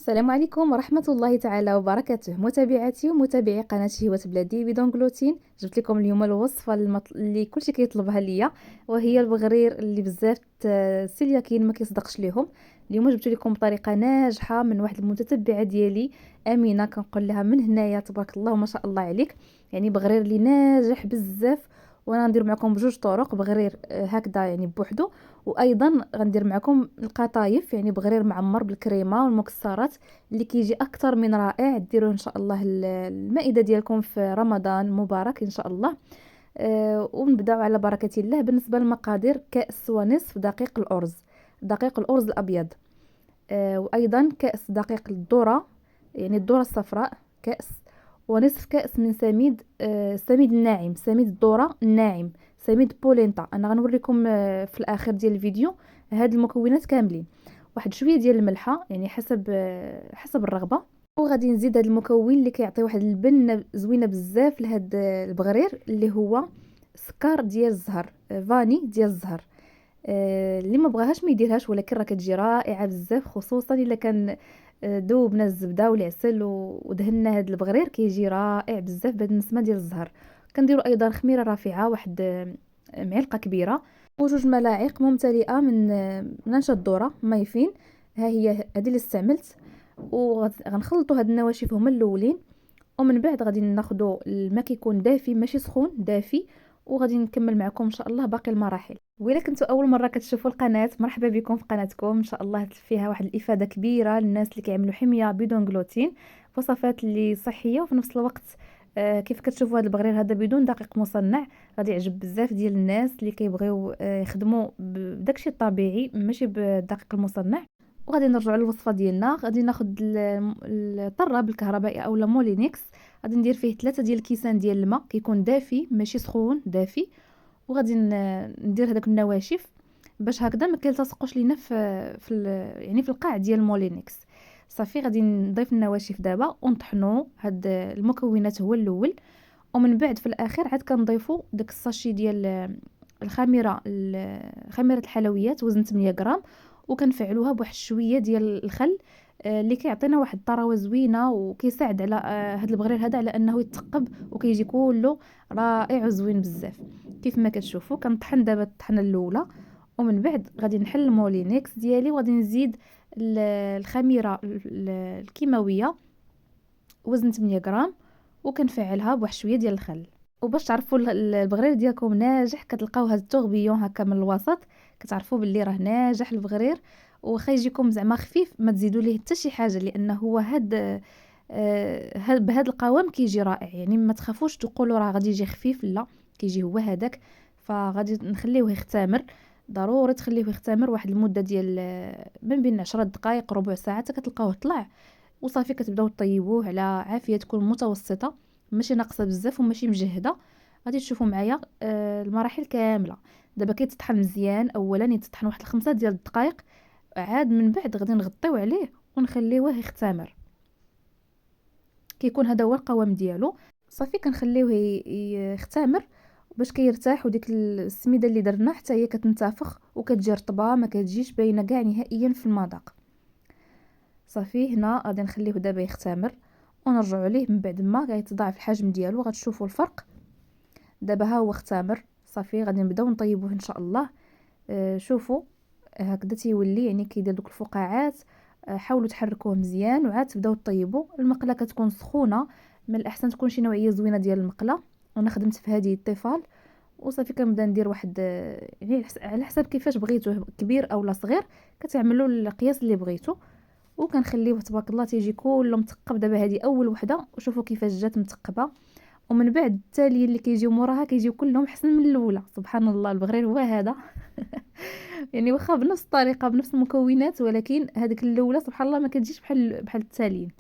السلام عليكم ورحمة الله تعالى وبركاته، متابعاتي ومتابعي قناة هوة بلادي بدون جلوتين. جبت لكم اليوم الوصفة اللي كلشي كيطلبها ليا، وهي البغرير اللي بزاف السلياكين ما كيصدقش ليهم. اليوم جبت لكم بطريقة ناجحة من واحد المتتبعة ديالي امينة، كنقول لها من هنايا تبارك الله ما شاء الله عليك. يعني بغرير اللي ناجح بزاف. وانا ندير معكم بجوج طرق بغرير هكذا يعني بوحدو، وايضا غندير معكم القطايف يعني بغرير معمر بالكريمه والمكسرات اللي كيجي اكثر من رائع. ديروه ان شاء الله المائده ديالكم في رمضان مبارك ان شاء الله. ونبداو على بركه الله. بالنسبه للمقادير: كاس ونصف دقيق الارز، دقيق الارز الابيض، وايضا كاس دقيق الذره يعني الذره الصفراء كاس، ونصف كاس من سميد السميد الناعم، سميد الذره الناعم، سميد بولينتا. انا غنوريكم في الاخر ديال الفيديو هاد المكونات كاملين. واحد شويه ديال الملحه يعني حسب الرغبه. وغادي نزيد هاد المكون اللي كيعطي واحد البنه زوينه بزاف لهاد البغرير، اللي هو سكر ديال الزهر، فاني ديال الزهر. اللي ما بغاهاش ما يديرهاش، ولكن راه كتجي رائعه بزاف، خصوصا الا كان دوبنا الزبده والعسل ودهنا هاد البغرير كيجي رائع بزاف بهاد النسمه ديال الزهر. كنديروا ايضا خميره رافعه واحد معلقه كبيره، وجوج ملاعق ممتلئه من نشا الذره مايفين. ها هي هذه اللي استعملت. وغنخلطوا هاد النواشف هما الاولين، ومن بعد غادي ناخذوا الماء كيكون دافي ماشي سخون دافي، وغادي نكمل معكم ان شاء الله باقي المراحل. وإلا كنتوا اول مره كتشوفوا القناه، مرحبا بكم في قناتكم. ان شاء الله فيها واحد الافاده كبيره للناس اللي كيعملوا حميه بدون جلوتين، وصفات اللي صحيه وفي نفس الوقت كيف كتشوفوا هذا البغرير هذا بدون دقيق مصنع. غادي يعجب بزاف ديال الناس اللي كيبغيو يخدموا بداكشي الطبيعي ماشي بالدقيق المصنع. وغادي نرجعوا للوصفه ديالنا. غادي ناخذ الطراب الكهربائي اولا مولينكس. غادي ندير فيه 3 ديال الكيسان ديال الماء كيكون دافي ماشي سخون دافي، وغادي ندير هذوك النواشف باش هكذا ما كيلتصقوش لينا يعني في القاع ديال المولينكس. صافي غادي نضيف النواشف دابا ونطحنوا هاد المكونات هو الاول، ومن بعد في الاخر عاد كنضيفوا داك الساشي ديال خميره الحلويات وزن 8 غرام، وكنفعلوها بواحد شويه ديال الخل اللي كيعطينا واحد الطراوه زوينه وكيساعد على هاد البغرير هذا على انه يتثقب وكيجي كله رائع وزوين بزاف. كيف ما كتشوفوا كنطحن دابا الطحنه الاولى، ومن بعد غادي نحل المولينكس ديالي وغادي نزيد الخميره الكيماويه وزن 8 غرام، وكنفعلها بواحد شويه ديال الخل. وباش تعرفوا البغرير ديالكم ناجح كتلقاو هاد التوربيون هكا من الوسط، كتعرفوا باللي راه ناجح البغرير. وخا يجيكم زعما خفيف ما تزيدوا ليه حتى شي حاجه، لانه هو بهذا القوام كيجي رائع. يعني ما تخافوش تقولوا راه غادي يجي خفيف، لا كيجي هو هذاك. فغادي نخليوه يختمر، ضروري تخليوه يختمر واحد المده ديال من بين 10 دقائق ربع ساعه حتى كتلقاوه طلع. وصافي كتبداو طيبوه على عافيه تكون متوسطه، ماشي ناقصه بزاف وماشي مجهده. غادي تشوفوا معايا المراحل كامله. دابا كيتطحن مزيان، اولا يتطحن واحد 5 ديال الدقائق، عاد من بعد غادي نغطيو عليه ونخليوه يختمر. كيكون هذا هو القوام ديالو. صافي كنخليوه يختمر باش كيرتاح، وديك السميده اللي درنا حتى هي كتنتفخ وكتجي رطبه ما كتجيش باينه كاع نهائيا في المذاق. صافي هنا غادي نخليه دابا يختمر ونرجعوا عليه من بعد ما غيتضاعف الحجم ديالو. غتشوفوا الفرق. دابا ها هو اختمر. صافي غادي نبداو نطيبوه ان شاء الله. شوفوا هكذا تيولي يعني كيدير دوك الفقاعات. حاولوا تحركوه مزيان وعاد تبداو طيبوا. المقله كتكون سخونه، من الاحسن تكون شي نوعيه زوينه ديال المقله. وانا خدمت في هذه الطفال. وصافي كنبدا ندير واحد يعني على حسب كيفاش بغيتوه كبير اولا صغير، كتعملوا القياس اللي بغيتو. وكنخليوه تبارك الله تيجي كله مثقب. دابا هذه اول وحده وشوفوا كيفاش جات مثقبه، ومن بعد التالي اللي كيجيو موراها كيجيو كلهم احسن من الاولى. سبحان الله البغرير هو هذا. يعني واخا بنفس الطريقه بنفس المكونات، ولكن هذيك الاولى سبحان الله ما كتجيش بحال التاليين.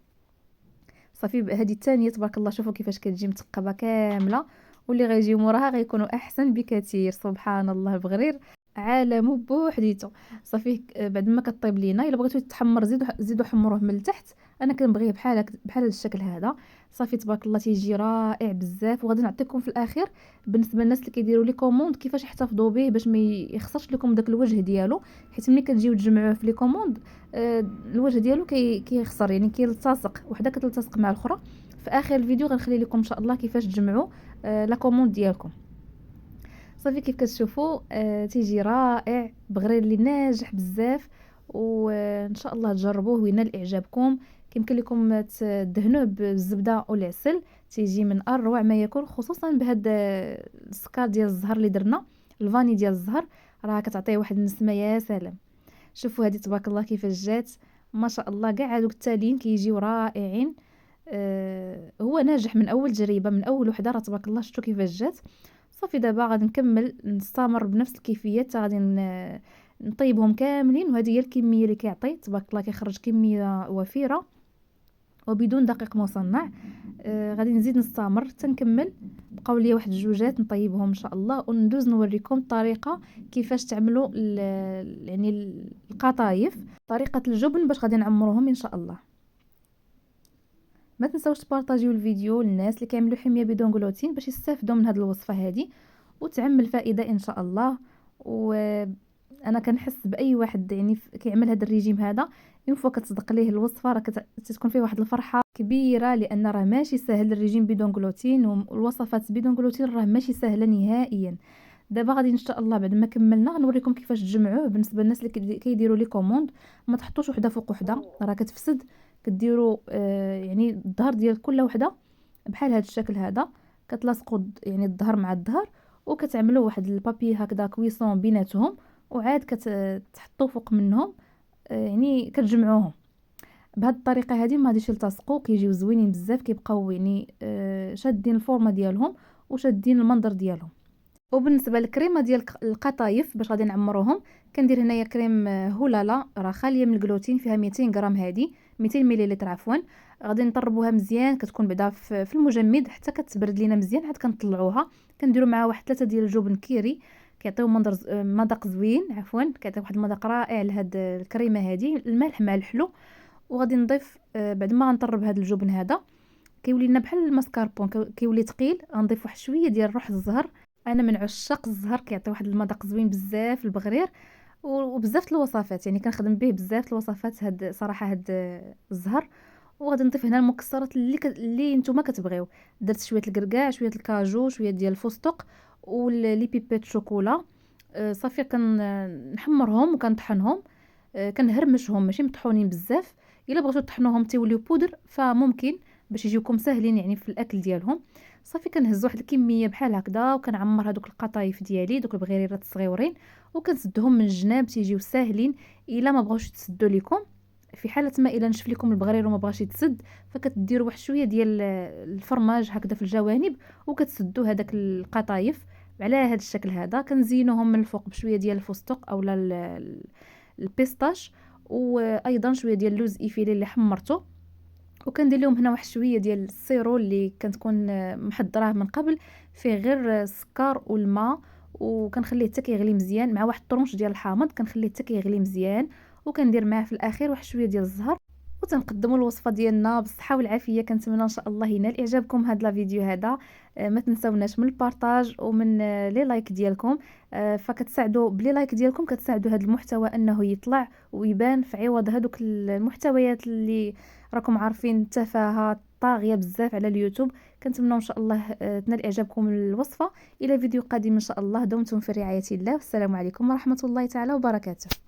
صافي هذه الثانيه تبارك الله شوفوا كيفاش كتجي مثقبه كامله، واللي غيجيو موراها غيكونوا احسن بكثير. سبحان الله البغرير عالم بوحديته. صافي بعد ما كطيب لينا الا بغيتو يتحمر زيدوا حمروه من التحت انا كنبغيه بحال هذا الشكل هذا. صافي تبارك الله تيجي رائع بزاف. وغادي نعطيكم في الاخير بالنسبه للناس اللي كيديروا لي كوموند كيفاش يحتفظوا به باش ما يخسرش لكم داك الوجه ديالو، حيت ملي كتجيو تجمعوه في لي كوموند الوجه ديالو كيخسر، يعني كيلتصق، وحده كتلتصق مع الاخرى. في اخر الفيديو غنخلي لكم ان شاء الله كيفاش تجمعوا لا كوموند ديالكم. صافي كيف كتشوفوا تيجي رائع بغرير اللي ناجح بزاف، وان شاء الله تجربوه وينال اعجابكم. كيمكن لكم تدهنوه بالزبده والعسل، تيجي من اروع ما يكون، خصوصا بهذا السكر ديال الزهر اللي درنا، الفاني ديال الزهر راه كتعطيه واحد النسمه يا سلام. شوفوا هذه تبارك الله كيفاش جات، ما شاء الله كاع هذوك التاليين كيجيو رائعين. هو ناجح من اول جريبه، من اول وحده، راه تبارك الله شفتوا كيفاش جات. صافي دابا غادي نكمل نستمر بنفس الكيفيه حتى غادي نطيبهم كاملين، وهذه هي الكميه اللي كيعطي تبارك الله، كيخرج كميه وفيره وبدون دقيق مصنع. غادي نزيد نستمر حتى نكمل. بقاو لي واحد الجوجات نطيبهم ان شاء الله، وندوز نوريكم الطريقه كيفاش تعملوا يعني القطايف، طريقه الجبن باش غادي نعمروهم ان شاء الله. ما تنساوش تبارطاجيو الفيديو للناس اللي كيعملوا حميه بدون جلوتين باش يستافدوا من هذه الوصفه هذه وتعم الفائده ان شاء الله. وانا كنحس باي واحد يعني كيعمل هذا الريجيم هذا اون فوا كتصدق ليه الوصفه راه كتكون فيه واحد الفرحه كبيره، لان راه ماشي سهل الريجيم بدون جلوتين، والوصفات بدون جلوتين راه ماشي سهله نهائيا. دابا غادي ان شاء الله بعد ما كملنا غنوريكم كيفاش تجمعوه. بالنسبه للناس اللي كيديروا لي كوموند ما تحطوش وحده فوق وحده، راه كتفسد. كديروا يعني الظهر ديال كل وحده بحال هذا الشكل هذا، كتلاصقوا يعني الظهر مع الظهر، وكتعملوا واحد البابي هكذا كويسون بيناتهم، وعاد كتحطوا فوق منهم يعني كتجمعوهم بهذه الطريقه هذه. ما غاديش يلتصقوا، كيجيو زوينين بزاف، كيبقاو يعني شادين الفورمه ديالهم وشادين المنظر ديالهم. وبالنسبه للكريمه ديال القطايف باش غادي نعمروهم، كندير هنايا كريم هولالا راه خاليه من الجلوتين، فيها 200 غرام، هذه 200 مليلتر عفوا. غادي نطربوها مزيان، كتكون بعدا في المجمد حتى كتبرد لينا مزيان، عاد كنطلعوها. كنديروا معها واحد 3 ديال الجبن كيري، كيعطيو مذاق زوين، عفوا كيعطيو واحد المذاق رائع لهاد الكريمه هذه، الملح مع الحلو. وغادي نضيف بعد ما غنطرب هذا الجبن هذا كيولي لنا بحال الماسكاربون، كيولي ثقيل. غنضيف واحد شويه ديال روح الزهر، انا من عشاق الزهر، كيعطي واحد المذاق زوين بزاف البغرير. وبزاف الوصفات يعني كنخدم به بزاف الوصفات هاد صراحه هاد الزهر. وغادي نضيف هنا المكسرات اللي نتوما كتبغيو. درت شويه الكركاع، شويه الكاجو، شويه ديال الفستق، ولي بيبيت شوكولا. صافي كنحمرهم وكنطحنهم، كنهرمشهم ماشي مطحونين بزاف. الا بغيتو تطحنوهم تيوليو بودر فممكن باش يجيوكم ساهلين يعني في الاكل ديالهم. صافي كنهز واحد الكميه بحال هكذا، وكنعمر هذوك القطايف ديالي، دوك البغيريرات الصغيورين، وكنسدهم من الجناب تيجيو ساهلين. الا ما بغاوش يتسدوا لكم، في حاله ما الا نشف لكم البغرير وما بغاش يتسد، فكتديروا واحد شويه ديال الفرماج هكذا في الجوانب، وكتسدوا هذاك القطايف على هذا الشكل هذا. كنزينوهم من الفوق بشويه ديال الفستق اولا البيستاش، وايضا شويه ديال اللوز ايفيلي اللي حمرته. وكندير لهم هنا واحد شويه ديال السيرو اللي كنتكون محضراه من قبل، فيه غير السكر والماء، وكنخليه حتى كيغلي مزيان مع واحد طرونش ديال الحامض، كنخليه حتى كيغلي مزيان. وكندير معاه في الاخير واحد شويه ديال الزهر، وتنقدموا الوصفه ديالنا بالصحه والعافيه. كنتمنى ان شاء الله ينال اعجابكم هذا الفيديو هذا. ما تنساوناش من البارطاج ومن لي لايك ديالكم، فكتساعدوا بلي لايك ديالكم كتساعدوا هذا المحتوى انه يطلع ويبان، في عوض هذوك المحتويات اللي راكم عارفين تفاهه طاغيه بزاف على اليوتيوب. كنتمنى ان شاء الله تنال اعجابكم الوصفه. الى فيديو قادم ان شاء الله، دمتم في رعايه الله، والسلام عليكم ورحمه الله تعالى وبركاته.